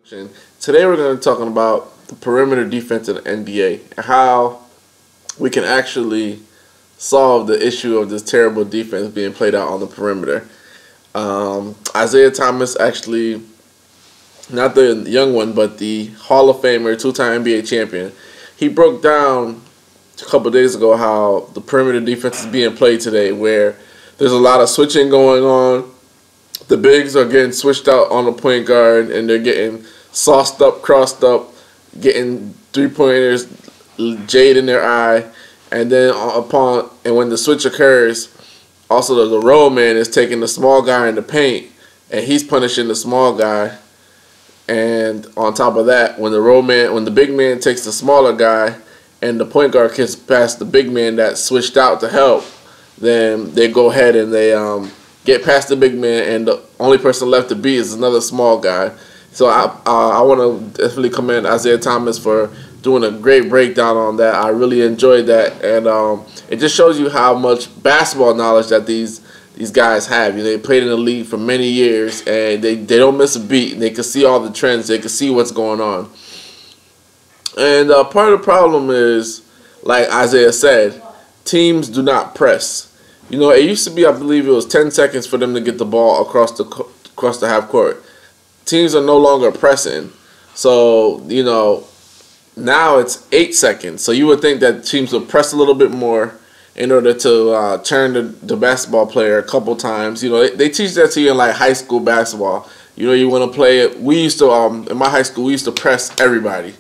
Today we're going to be talking about the perimeter defense in the NBA and how we can actually solve the issue of this terrible defense being played out on the perimeter. Isaiah Thomas, actually, not the young one, but the Hall of Famer, two-time NBA champion, he broke down a couple days ago how the perimeter defense is being played today, where there's a lot of switching going on. The bigs are getting switched out on the point guard, and they're getting sauced up, crossed up, getting three-pointers, jade in their eye, and then when the switch occurs, also the roll man is taking the small guy in the paint, and he's punishing the small guy. And on top of that, when the big man takes the smaller guy, and the point guard gets past the big man that switched out to help, then they go ahead and they get past the big man, and the only person left to beat is another small guy. So I want to definitely commend Isaiah Thomas for doing a great breakdown on that. I really enjoyed that, and it just shows you how much basketball knowledge that these guys have. You know, they played in the league for many years, and they don't miss a beat. They can see all the trends. They can see what's going on. And part of the problem is, like Isaiah said, teams do not press. You know, it used to be, I believe it was 10 seconds for them to get the ball across the half court. Teams are no longer pressing. So, you know, now it's 8 seconds. So you would think that teams would press a little bit more in order to turn the basketball player a couple times. You know, they teach that to you in like high school basketball. You know, you want to play it. We used to, in my high school, we used to press everybody.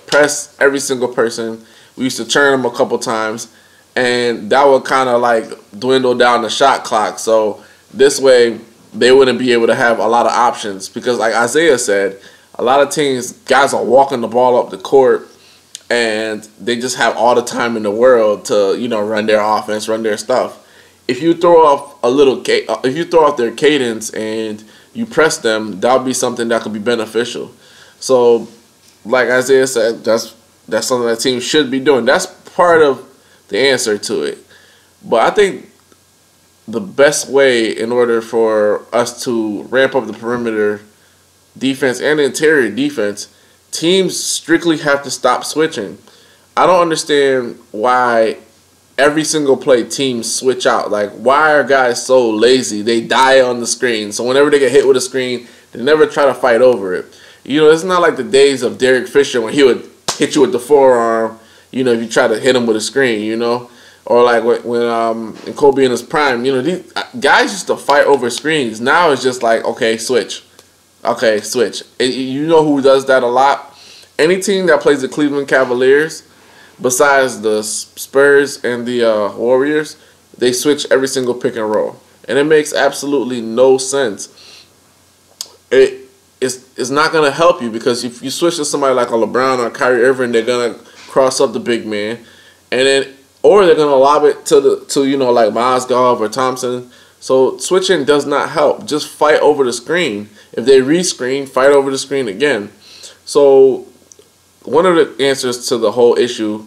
Press every single person. We used to turn them a couple times. And that would kind of like dwindle down the shot clock. So this way, they wouldn't be able to have a lot of options. Because like Isaiah said, a lot of teams, guys are walking the ball up the court, and they just have all the time in the world to, you know, run their offense, run their stuff. If you throw off their cadence and you press them, that'll be something that could be beneficial. So, like Isaiah said, that's something that teams should be doing. That's part of the answer to it. But I think the best way in order for us to ramp up the perimeter defense and the interior defense, teams strictly have to stop switching. I don't understand why every single play teams switch out. Like, why are guys so lazy? They die on the screen. So whenever they get hit with a screen, they never try to fight over it. You know, it's not like the days of Derek Fisher when he would hit you with the forearm, you know, if you try to hit him with a screen, you know. Or like when in Kobe in his prime, you know, these guys used to fight over screens. Now it's just like, okay, switch. Okay, switch. You know who does that a lot? Any team that plays the Cleveland Cavaliers, besides the Spurs and the Warriors, they switch every single pick and roll. And it makes absolutely no sense. It's not going to help you, because if you switch to somebody like a LeBron or Kyrie Irving, they're going to cross up the big man, and then or they're going to lob it to you know, like Mozgov or Thompson. So switching does not help. Just fight over the screen. If they re-screen, fight over the screen again. So one of the answers to the whole issue,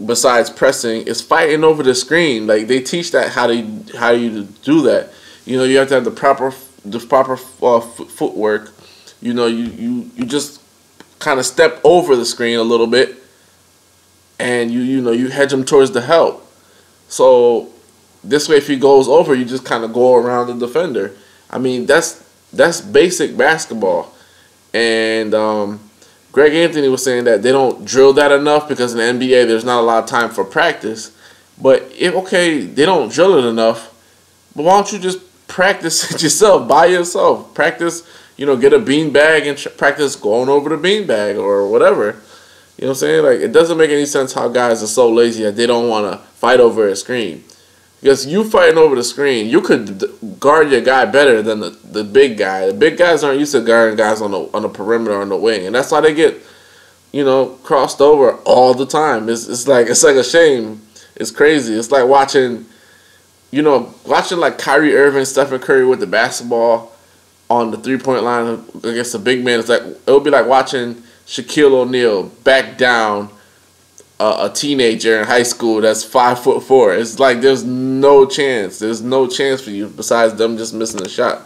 besides pressing, is fighting over the screen. Like, they teach that how you do that. You know, you have to have the proper footwork. You know, you just kind of step over the screen a little bit, and you hedge him towards the help. So this way, if he goes over, you just kind of go around the defender. I mean, that's basic basketball. And Greg Anthony was saying that they don't drill that enough because in the NBA there's not a lot of time for practice. But they don't drill it enough, but why don't you just practice it yourself, by yourself? Practice, you know, get a bean bag and practice going over the bean bag or whatever. You know what I'm saying? Like, it doesn't make any sense how guys are so lazy that they don't want to fight over a screen. Because you fighting over the screen, you could guard your guy better than the big guy. The big guys aren't used to guarding guys on the perimeter or on the wing, and that's why they get, you know, crossed over all the time. It's like a shame. It's crazy. It's like watching like Kyrie Irving, Stephen Curry with the basketball on the 3-point line against a big man. It's like, it would be like watching Shaquille O'Neal back down a teenager in high school that's 5'4". It's like there's no chance. There's no chance for you besides them just missing a shot.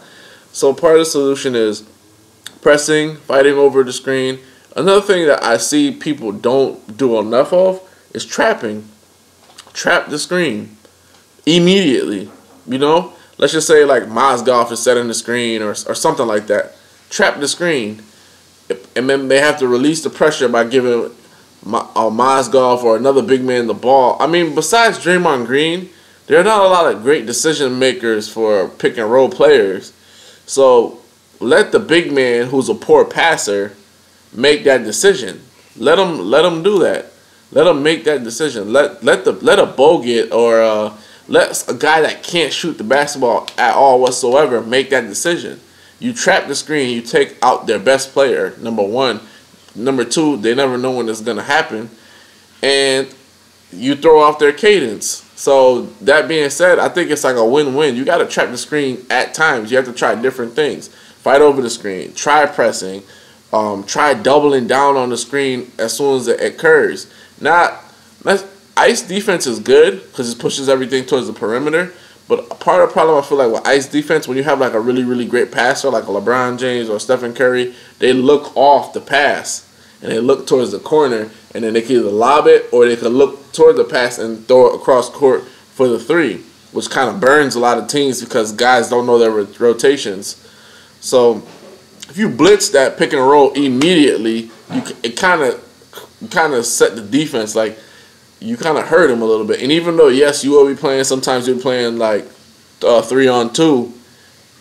So part of the solution is Pressing, fighting over the screen. Another thing that I see people don't do enough of is trapping. Trap the screen immediately. You know, let's just say like Mozgov is setting the screen or something like that. Trap the screen, and then they have to release the pressure by giving Mozgov or another big man the ball. I mean, besides Draymond Green, there are not a lot of great decision makers for pick and roll players. So let the big man, who's a poor passer, make that decision. Let him do that. Let him make that decision. Let a Bogut or let a guy that can't shoot the basketball at all whatsoever make that decision. You trap the screen. You take out their best player. Number one. Number two, they never know when it's gonna happen, and you throw off their cadence. So that being said, I think it's like a win-win. You got to trap the screen at times. You have to try different things. Fight over the screen. Try pressing. Try doubling down on the screen as soon as it occurs. Ice defense is good because it pushes everything towards the perimeter. But part of the problem I feel like with ice defense, when you have like a really, really great passer like a LeBron James or Stephen Curry, they look off the pass and they look towards the corner, and then they can either lob it or they can look toward the pass and throw it across court for the three, which kind of burns a lot of teams because guys don't know their rotations. So if you blitz that pick and roll immediately, it kind of set the defense, like you kind of hurt him a little bit. And even though yes, you will be playing, sometimes you're playing like 3-on-2.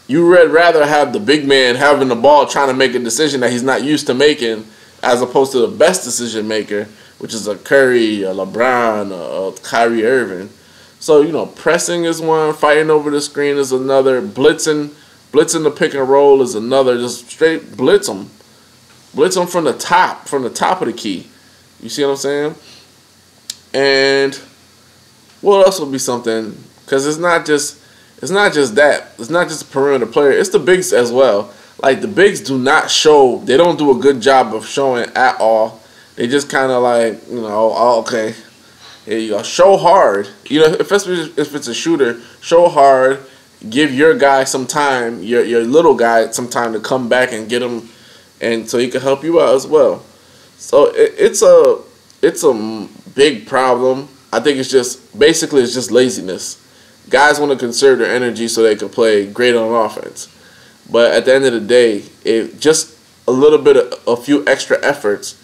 You would rather have the big man having the ball trying to make a decision that he's not used to making, as opposed to the best decision maker, which is a Curry, a LeBron, a Kyrie Irving. So, you know, pressing is one, fighting over the screen is another, blitzing the pick and roll is another. Just straight blitz them from the top of the key. You see what I'm saying? And what else would be something? Because it's not just that. It's not just a perimeter player. It's the bigs as well. Like, the bigs do not show. They don't do a good job of showing at all. They just kind of like, you know, oh, okay, here you go. Show hard. You know, if it's a shooter, show hard. Give your guy some time, your little guy some time to come back and get him, and so he can help you out as well. So it's a big problem. I think it's just laziness. Guys want to conserve their energy so they can play great on offense. But at the end of the day, just a little bit of a few extra efforts,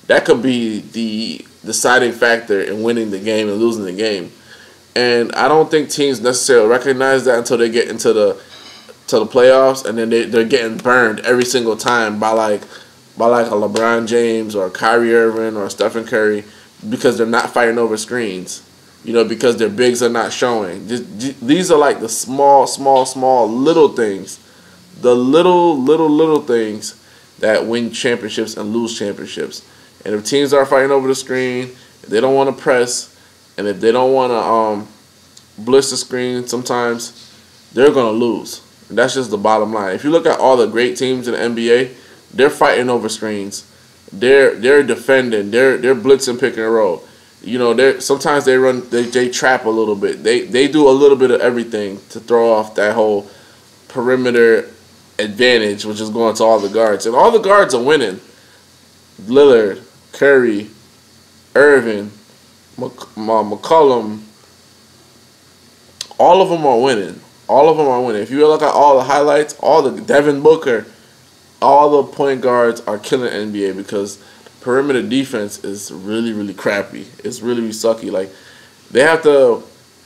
that could be the deciding factor in winning the game and losing the game. And I don't think teams necessarily recognize that until they get into the playoffs, and then they're getting burned every single time by like a LeBron James or Kyrie Irving or Stephen Curry, because they're not fighting over screens. You know, because their bigs are not showing. These are like the small little things. The little things that win championships and lose championships. And if teams are fighting over the screen, if they don't want to press, and if they don't want to blitz the screen, sometimes they're going to lose. And that's just the bottom line. If you look at all the great teams in the NBA, they're fighting over screens. They're defending. They're blitzing pick and roll. You know, sometimes they trap a little bit. They do a little bit of everything to throw off that whole perimeter advantage, which is going to all the guards. And all the guards are winning. Lillard, Curry, Irving, McCollum, all of them are winning. All of them are winning. If you look at all the highlights, all the Devin Booker, all the point guards are killing NBA because perimeter defense is really, really crappy. It's really, really sucky. Like,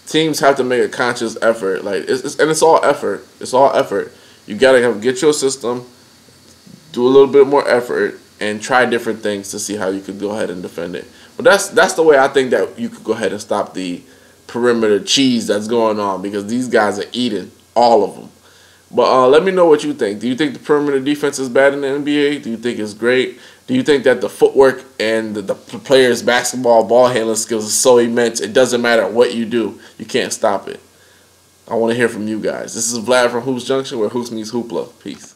teams have to make a conscious effort. Like, it's all effort. It's all effort. You gotta get your system, do a little bit more effort, and try different things to see how you could go ahead and defend it. But that's the way I think that you could go ahead and stop the perimeter cheese that's going on, because these guys are eating all of them. But let me know what you think. Do you think the perimeter defense is bad in the NBA? Do you think it's great? Do you think that the footwork and the players' basketball ball handling skills is so immense it doesn't matter what you do, you can't stop it? I want to hear from you guys. This is Vlad from Hoops Junction, where hoops meets hoopla. Peace.